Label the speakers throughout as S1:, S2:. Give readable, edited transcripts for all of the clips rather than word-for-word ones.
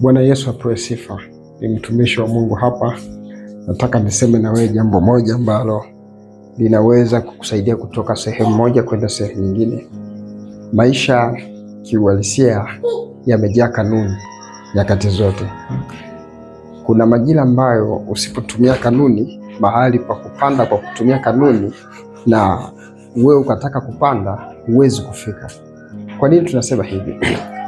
S1: Bwana Yesu apewe sifa. Ni mtumishi wa Mungu hapa. Nataka niseme na wewe jambo moja ambalo linaweza kukusaidia kutoka sehemu moja kwenda sehemu nyingine. Maisha kiuhalisia yamejaa kanuni nyakati zote. Kuna majira ambayo usipotumia kanuni, mahali pa kupanda kwa kutumia kanuni, na wewe ukataka kupanda, huwezi kufika. Kwa nini tunasema hivi?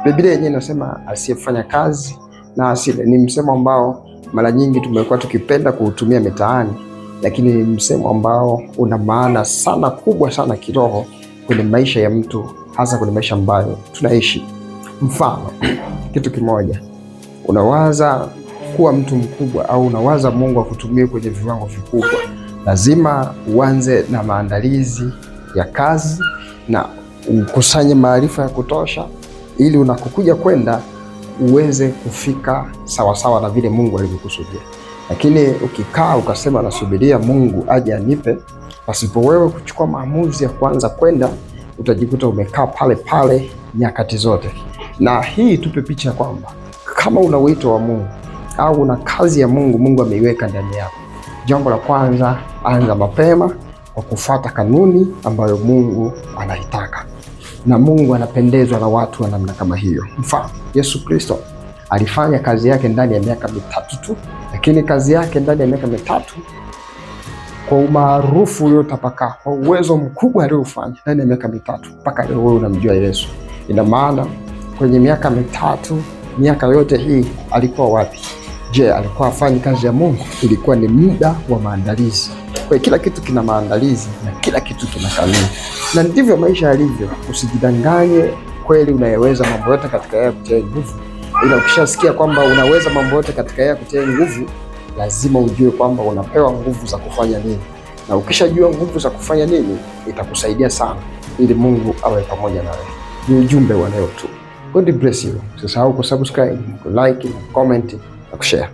S1: Biblia yenyewe inasema asiyefanya kazi na asile. Ni msemo ambao mara nyingi tumekuwa tukipenda kuutumia mitaani, lakini ni msemo ambao una maana sana kubwa sana kiroho kwenye maisha ya mtu, hasa kwenye maisha ambayo tunaishi. Mfano, kitu kimoja, unawaza kuwa mtu mkubwa au unawaza Mungu akutumie kwenye viwango vikubwa, lazima uanze na maandalizi ya kazi na ukusanye maarifa ya kutosha, ili unakokuja kwenda uweze kufika sawasawa na vile Mungu alivyokusudia. Lakini ukikaa ukasema nasubiria Mungu aje anipe, pasipo wewe kuchukua maamuzi ya kuanza kwenda, utajikuta umekaa pale pale nyakati zote. Na hii tupe picha ya kwamba kama una wito wa Mungu au una kazi ya Mungu, Mungu ameiweka ndani yako, jambo la kwanza, anza mapema kwa kufuata kanuni ambayo Mungu anaitaka. Na Mungu anapendezwa na watu wa namna kama hiyo. Mfano, Yesu Kristo alifanya kazi yake ndani ya miaka 3 tu, lakini kazi yake ndani ya miaka 3 kwa umaarufu uliotapakaa, kwa uwezo mkubwa aliofanya ndani ya miaka 3, mpaka leo wewe unamjua Yesu. Ina maana kwenye miaka 3, miaka yote hii alikuwa wapi? Je, alikuwa afanye kazi ya Mungu? Ilikuwa ni muda wa maandalizi. Kwa kila kitu kina maandalizi na kila kitu kina kanuni. Na ndivyo maisha yalivyo. Usijidanganye kweli unayeweza mambo yote katika yeye kutia nguvu. Ila ukishasikia kwamba unaweza mambo yote katika yeye kutia nguvu, lazima ujue kwamba unapewa nguvu za kufanya nini. Na ukishajua nguvu za kufanya nini, itakusaidia sana ili Mungu awe pamoja nawe. Ni ujumbe wa leo tu. God bless you. Usisahau kusubscribe, kulike, comment na kushare.